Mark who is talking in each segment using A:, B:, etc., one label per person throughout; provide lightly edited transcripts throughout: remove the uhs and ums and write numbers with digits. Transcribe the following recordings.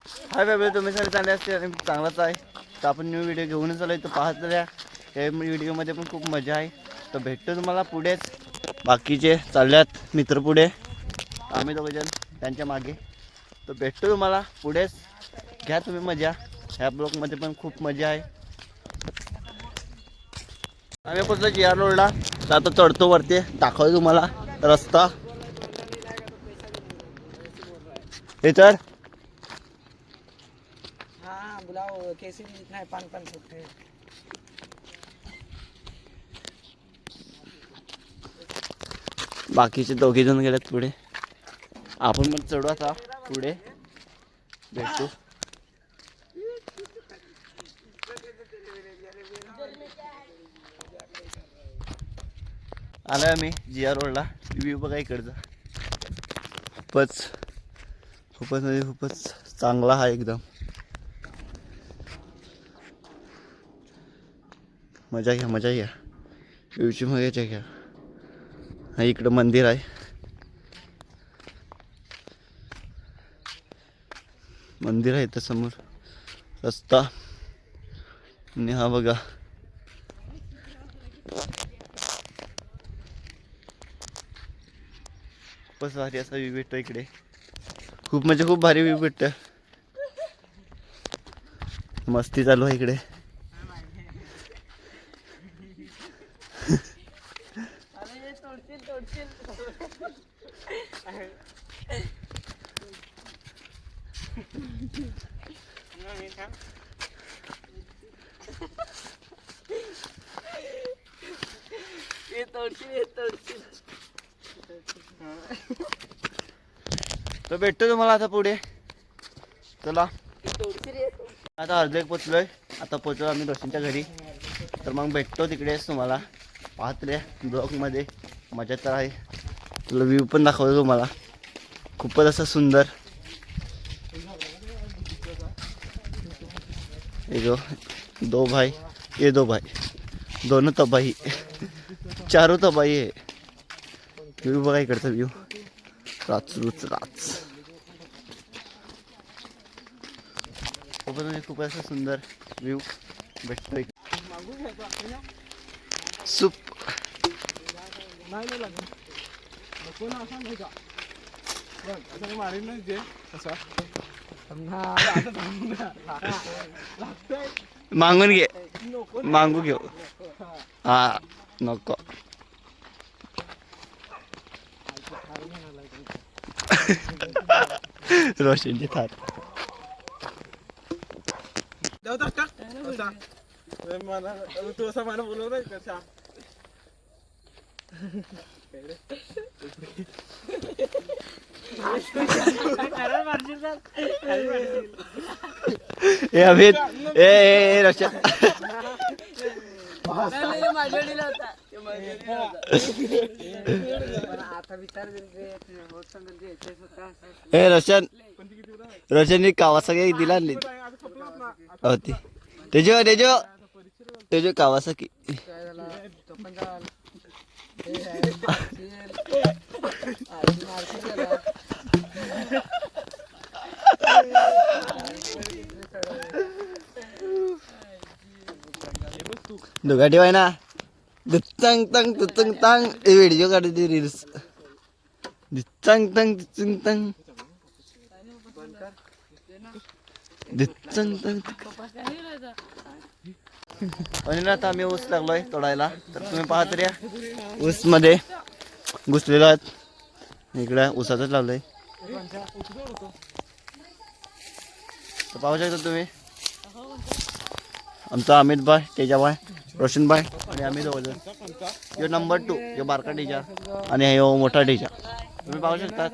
A: Hi family, तुम्ही सगळे चांगले असते आणि चांगलाच आहे. तर आपण न्यू व्हिडिओ घेऊनच आलो. तर पाहत राहा, या व्हिडिओमध्ये पण खूप मजा आहे. तर भेटतो तुम्हाला पुढेच. बाकीचे चालल्यात मित्र पुढे, आम्ही दोघंजण त्यांच्या मागे. तर भेटतो तुम्हाला पुढेच. घ्या तुम्ही मजा. ह्या ब्लॉगमध्ये पण खूप मजा आहे. आम्ही पोचलो GR रोडला. तर आता चढतो वरती, दाखवतो तुम्हाला रस्ता. हे तर
B: बुलाओ कैसे भी इतना है 5-5 रुपये.
A: बाकीचे दोघे जण गेलेत पुढे. आपण पण चढू आता पुढे. भेटू. आलोय आम्ही GR रोडला. व्ह्यू बघा इकडचा. खूपच खूपच म्हणजे खूपच चांगला आहे एकदम. मजा घ्या, मजा घ्या. व्ह्यूची मजा घ्या. हा इकडं मंदिर आहे. मंदिर आहे इथं समोर. रस्ता आणि हा बघा. खूपच भारी असा व्ह्यू भेटतो इकडे. खूप म्हणजे खूप भारी व्ह्यू भेटतं. मस्ती चालू आहे इकडे. तर भेटतो तुम्हाला आता पुढे. चला आता अर्धे पोचलोय. आता पोचलो आम्ही रोशनच्या घरी. तर मग भेटतो तिकडेच तुम्हाला. पाहत रे ब्लॉगमध्ये मजा तर आहे. तुला व्ह्यू पण दाखवतो तुम्हाला. खूपच असं सुंदर. ये दो भाई, ये दो भाई, दोनों तबाही, चारों तबाही आहे. व्ह्यू बघा इकडचा व्ह्यू. राच खूपच म्हणजे खूप असं सुंदर व्ह्यू भेटतोय. सूप मागून घे, मागू घेऊ. हा नको. रोशनची थार.
B: तू असं मला बोलवलं कशा
A: ए अभित, ए रोशन. ए रोशन, रोशननी कावासाकी दिला नाही होती. तेजो कावासाकी. दुगाटी वाय ना. दुच्चंग तंग तुचंग तंग. व्हिडिओ काढते रील्स. दुच्चंग तंग तुचंग तंग. दुच्चंग तंग. आणि ना आता आम्ही ऊस लागलोय तोडायला. तर तुम्ही पाहत राहा. ऊस मध्ये घुसलेलो आहेत. इकडे ऊसाचंच लावलंय. तर पाहू शकता तुम्ही. आमचा अमित भाई, तेजाबाई, रोशन भाई आणि आम्ही दोघं. यो नंबर 2, यो बारका डीजा आणि यो मोठा डीजा. तुम्ही पाहू शकता.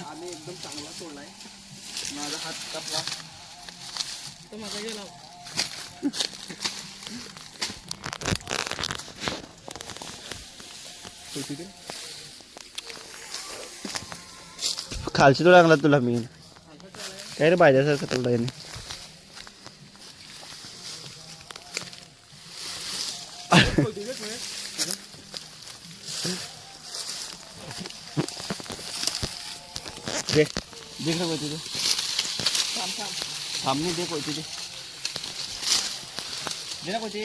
A: आम्ही एकदम चांगला सोडलाय. माझा हात कापला तो माझा गेला. खालची तो लागला तुला मी. काय रे पाहिजेसारखं तुला याने दे देख ना कोयती थांब नाही दे कोयती दे ना कोयती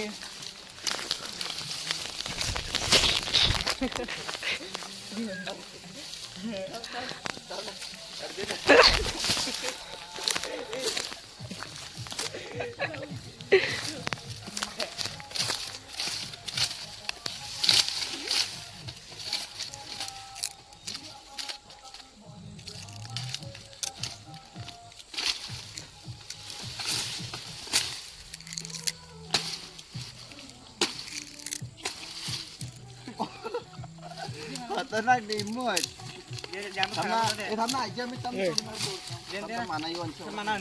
A: खतरनाक डेमोट थांब ना आजी आम्ही माना येऊ माना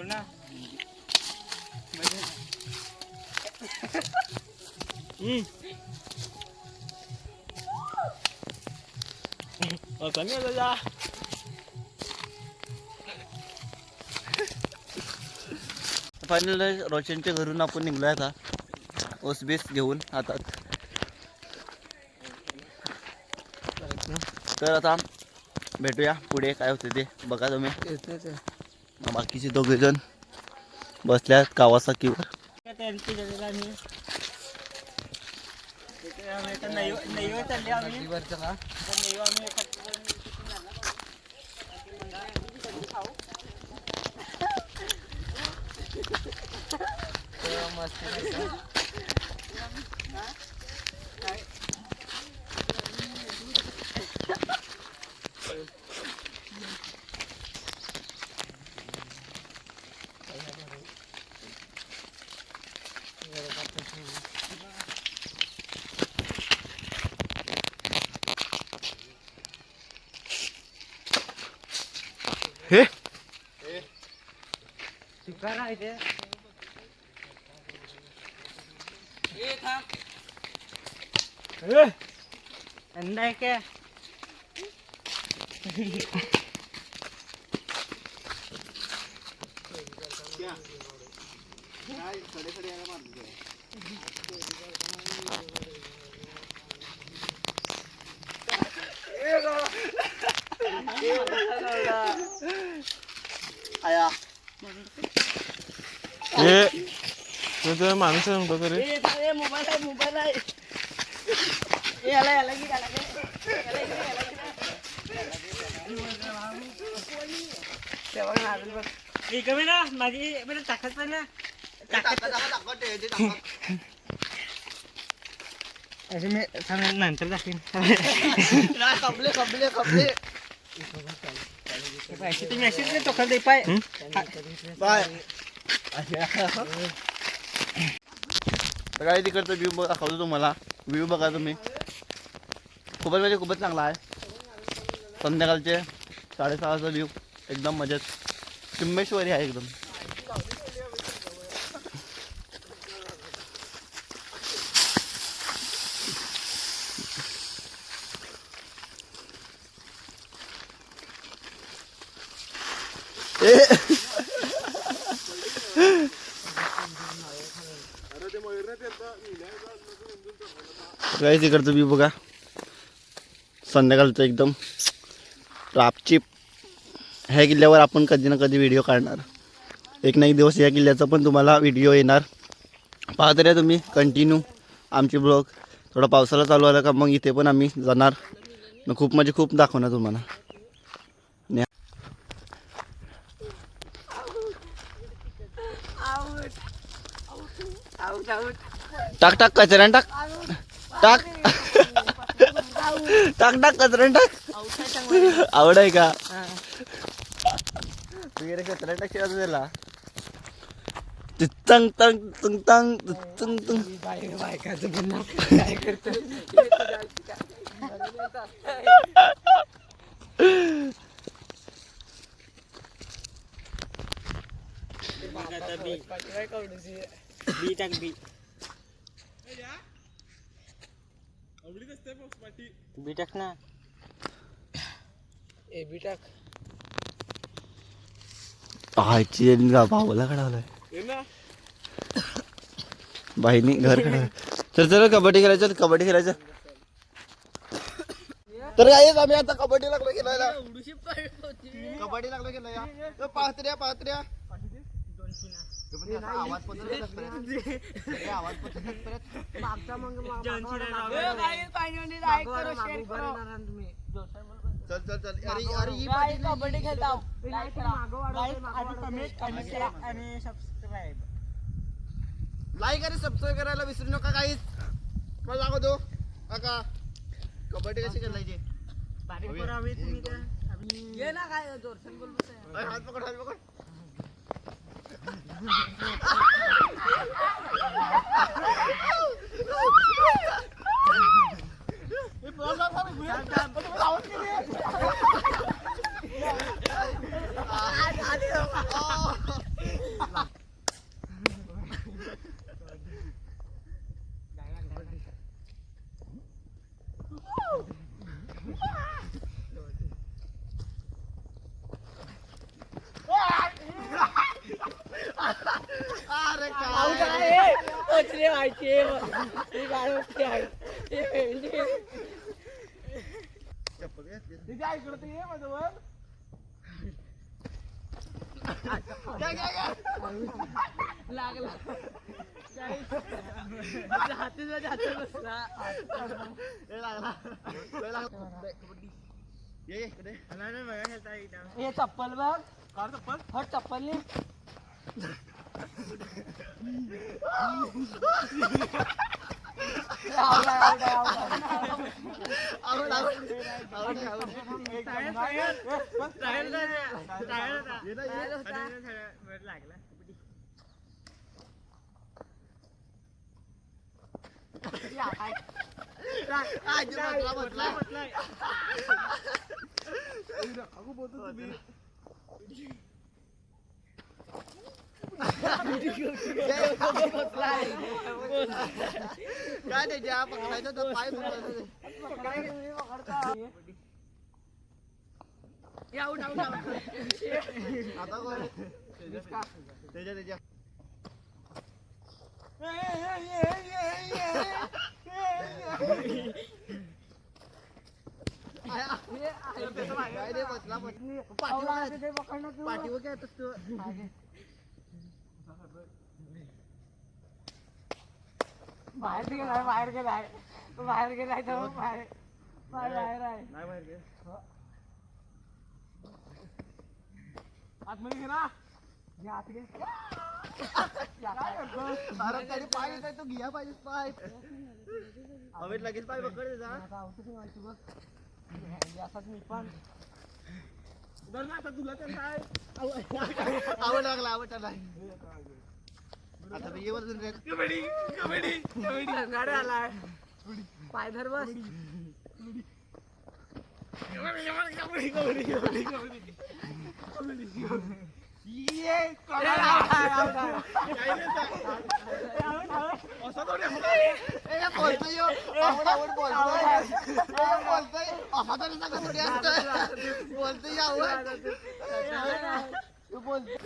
A: ना फायनल रोशनच्या घरून आपण निघलोय आता ओस बेस घेऊन हातात तर आता भेटूया पुढे काय होते ते बघा तुम्ही बाकीचे दोघे जण बसल्यात कावासाकीवर हे ठिकाण आहे ते अंडा क्या आया
B: ये माणूस म्हणतो तरी
A: मोबाईल आहे माझी टाकत ना असे मी नंतर दाखवीन कपले कपले कपले पैसे तुम्ही असेच टोकल दे पाय बाय सकाळी तिकडचा व्ह्यू दाखवतो तुम्हाला व्ह्यू बघा तुम्ही खूपच म्हणजे खूपच चांगला आहे संध्याकाळचे 6:30चा व्ह्यू एकदम मजेत चिम्मेश्वरी आहे एकदम काय तिकडचं व्ह्यू बघा संध्याकाळचं एकदम रापचिप ह्या किल्ल्यावर आपण कधी ना कधी व्हिडिओ काढणार एक ना एक दिवस या किल्ल्याचा पण तुम्हाला व्हिडिओ येणार पाहत राहा तुम्ही कंटिन्यू आमची ब्लॉग थोडा पावसाला चालू आला का मग इथे पण आम्ही जाणार खूप म्हणजे खूप दाखवणार तुम्हाला टाक टाक कचऱ्यान टाक टाक टाक टाक कचऱ्यान टाक आवड आहे का तुझ्या कचऱ्यान टाक त्याला तंग तंग तंग तंग तंग तंग काय करतो बी टाक बी
C: बीटक ना ए बीटक
A: आईची भावाला कडावलाय बाईनी घर कडावलं. तर चला कबड्डी खेळायचं कबड्डी खेळायचं. तर गाईस आम्ही आता कबड्डी लागलो खेळायला. कबड्डी लागलो खेळायला. पाहत्र्या पाहत्र्या आवाज पडतो आवाज पडतो. चल चल चल अरे अरे ही
C: कबड्डी खेळता आणि सबस्क्राईब
A: लाईक आणि सबस्क्राईब करायला विसरू नका गाईस. मला लागतो काका कबड्डी कशी खेळायची.
C: ये ना काय जोरसन बोल बस
A: हात पकड हात पकड. अरे काय
C: पचले व्हायचे लागला हाती बसला हे चप्पल बघ हट चप्पल काय त्याच्या पकडायचं तर पाय त्याच्या त्याच्या पाठीवर काय तू बाहेर गेलाय तर बाहेर आहे
A: नाही बाहेर गे
B: आतमध्ये घे ना
C: आत घे
A: अरे पाय येत तो घ्या पाहिजे पाय हवेत लगेच पाय पकड जा
C: यासाठी मी पण
B: बरं ना आता तुला तर काय
A: आवड लागला आवड लागला. आता ये वजन रे
B: कबड्डी कबड्डी कबड्डी
C: गाडी आलाय पाय धर बस
B: कबड्डी कबड्डी कबड्डी कबड्डी
C: ये
B: असं थोडी
A: बोलतोय आवड आवड बोलतोय बोलतोय असा तरी सगळं थोडी असतं बोलतोय आवड तू बोलतोय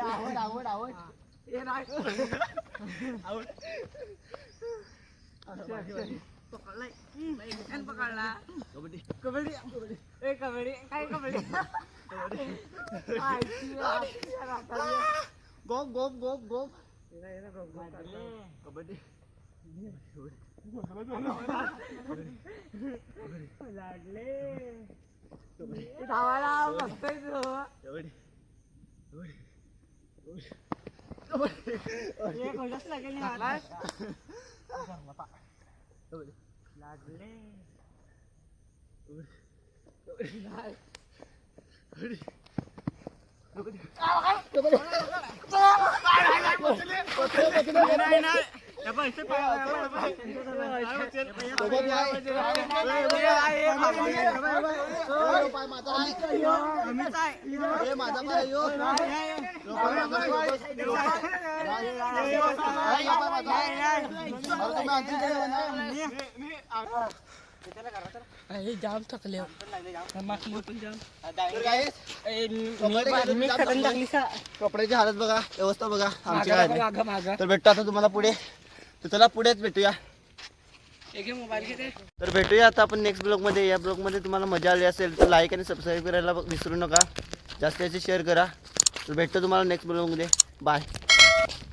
A: आवड आवड आवड
C: ये नाही पकडलाय पकडला
A: कबड्डी
C: कबड्डी ए कबड्डी काय कबड्डी
A: गोप गोप गोप गोप कबड्डी
C: लागले धावायला बघतोय तू एक गोलच लागेल लागले जाम थकले
A: कपड्याची हालत बघा, व्यवस्था बघा आमची काय नाही. तर भेटतो आता तुम्हाला पुढे. तर चला पुढेच भेटूया. तर भेटूया आता आपण नेक्स्ट ब्लॉगमध्ये. या ब्लॉगमध्ये तुम्हाला मजा आली असेल तर लाईक आणि सबस्क्राईब करायला विसरू नका. जास्तीत जास्त शेअर करा. तर भेटतो तुम्हाला नेक्स्ट ब्लॉगमध्ये. बाय.